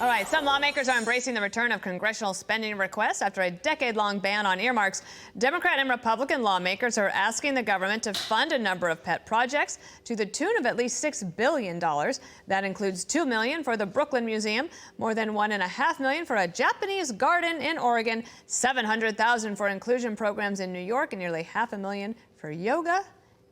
All right, some lawmakers are embracing the return of congressional spending requests after a decade-long ban on earmarks. Democrat and Republican lawmakers are asking the government to fund a number of pet projects to the tune of at least $6 billion. That includes $2 million for the Brooklyn Museum, more than $1.5 million for a Japanese garden in Oregon, $700,000 for inclusion programs in New York, and nearly $500,000 for yoga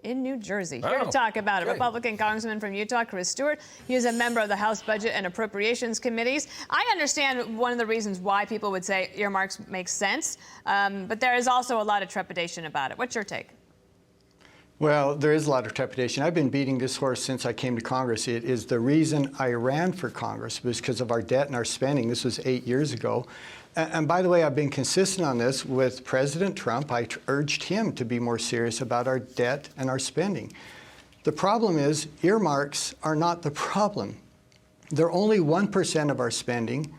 in New Jersey. Here to talk about it, Republican Congressman from Utah, Chris Stewart. He is a member of the House Budget and Appropriations Committees. I understand one of the reasons why people would say earmarks make sense, but there is also a lot of trepidation about it. What's your take? Well, there is a lot of trepidation. I've been beating this horse since I came to Congress. It is the reason I ran for Congress was because of our debt and our spending. This was 8 years ago. And by the way, I've been consistent on this with President Trump. I urged him to be more serious about our debt and our spending. The problem is earmarks are not the problem. They're only 1% of our spending.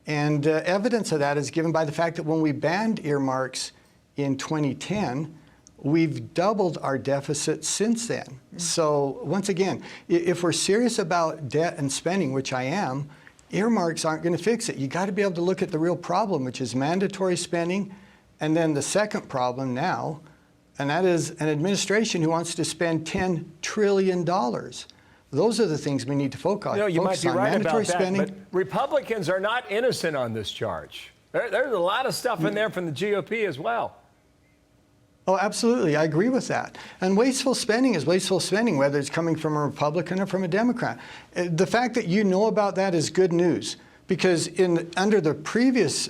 And evidence of that is given by the fact that when we banned earmarks in 2010, we've doubled our deficit since then. So once again, if we're serious about debt and spending, which I am, earmarks aren't going to fix it. You got to be able to look at the real problem, which is mandatory spending, and then the second problem now, and that is an administration who wants to spend $10 trillion. Those are the things we need to focus on. You know, you might be right mandatory about that, spending. but Republicans are not innocent on this charge. There's a lot of stuff in there from the GOP as well. Oh, absolutely. I agree with that. And wasteful spending is wasteful spending, whether it's coming from a Republican or from a Democrat. The fact that you know about that is good news, because under the previous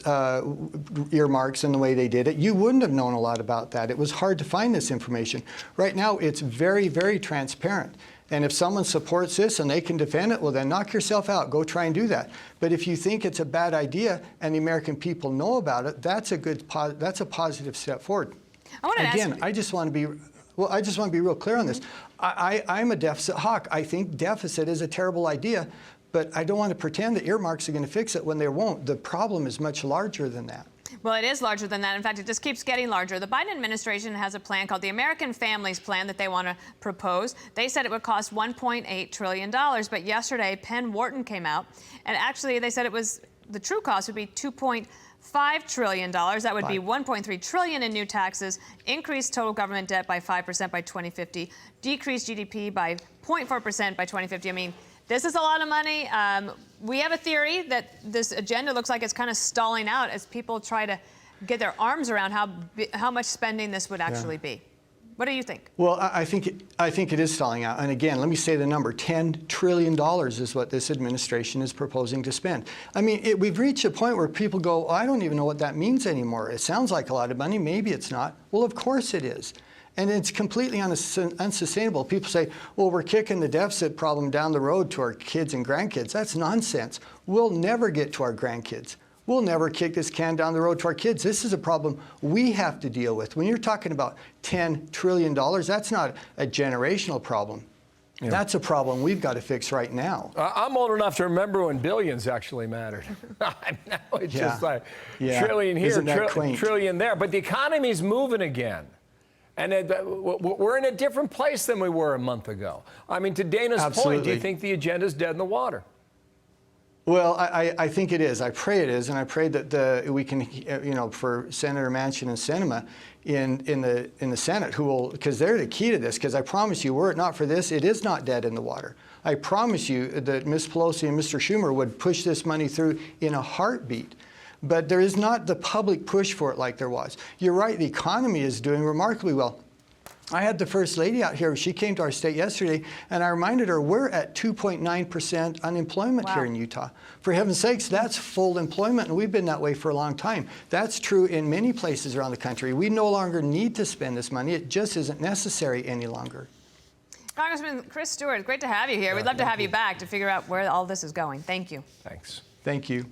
earmarks and the way they did it, you wouldn't have known a lot about that. It was hard to find this information. Right now, it's very, very transparent. And if someone supports this and they can defend it, well, then knock yourself out. Go try and do that. But if you think it's a bad idea and the American people know about it, that's a positive step forward. I just want to be real clear on this. I'm a deficit hawk. I think deficit is a terrible idea, but I don't want to pretend that earmarks are going to fix it when they won't. The problem is much larger than that. Well, it is larger than that. In fact, it just keeps getting larger. The Biden administration has a plan called the American Families Plan that they want to propose. They said it would cost $1.8 trillion, but yesterday Penn Wharton came out, and actually they said the true cost would be $2.5 trillion. That would be $1.3 trillion in new taxes, increase total government debt by 5% by 2050, decrease GDP by 0.4% by 2050. I mean, this is a lot of money. We have a theory that this agenda looks like it's kind of stalling out as people try to get their arms around how much spending this would actually be. What do you think? Well, I think it is stalling out. And again, let me say the number. $10 trillion is what this administration is proposing to spend. I mean, we've reached a point where people go, oh, I don't even know what that means anymore. It sounds like a lot of money. Maybe it's not. Well, of course it is. And it's completely unsustainable. People say, well, we're kicking the deficit problem down the road to our kids and grandkids. That's nonsense. We'll never get to our grandkids. We'll never kick this can down the road to our kids. This is a problem we have to deal with. When you're talking about $10 trillion, that's not a generational problem. Yeah. That's a problem we've got to fix right now. I'm old enough to remember when billions actually mattered. Now it's just like trillion here, trillion there. But the economy's moving again. And we're in a different place than we were a month ago. I mean, to Dana's point, do you think the agenda's dead in the water? Well, I think it is. I pray it is, and I pray that we can, for Senator Manchin and Sinema in the Senate, who will, because they're the key to this. Because I promise you, were it not for this, it is not dead in the water. I promise you that Ms. Pelosi and Mr. Schumer would push this money through in a heartbeat. But there is not the public push for it like there was. You're right, the economy is doing remarkably well. I had the First Lady out here. She came to our state yesterday, and I reminded her we're at 2.9% unemployment here in Utah. For heaven's sakes, that's full employment, and we've been that way for a long time. That's true in many places around the country. We no longer need to spend this money. It just isn't necessary any longer. Congressman Chris Stewart, great to have you here. We'd love to have you back to figure out where all this is going. Thank you. Thanks. Thank you.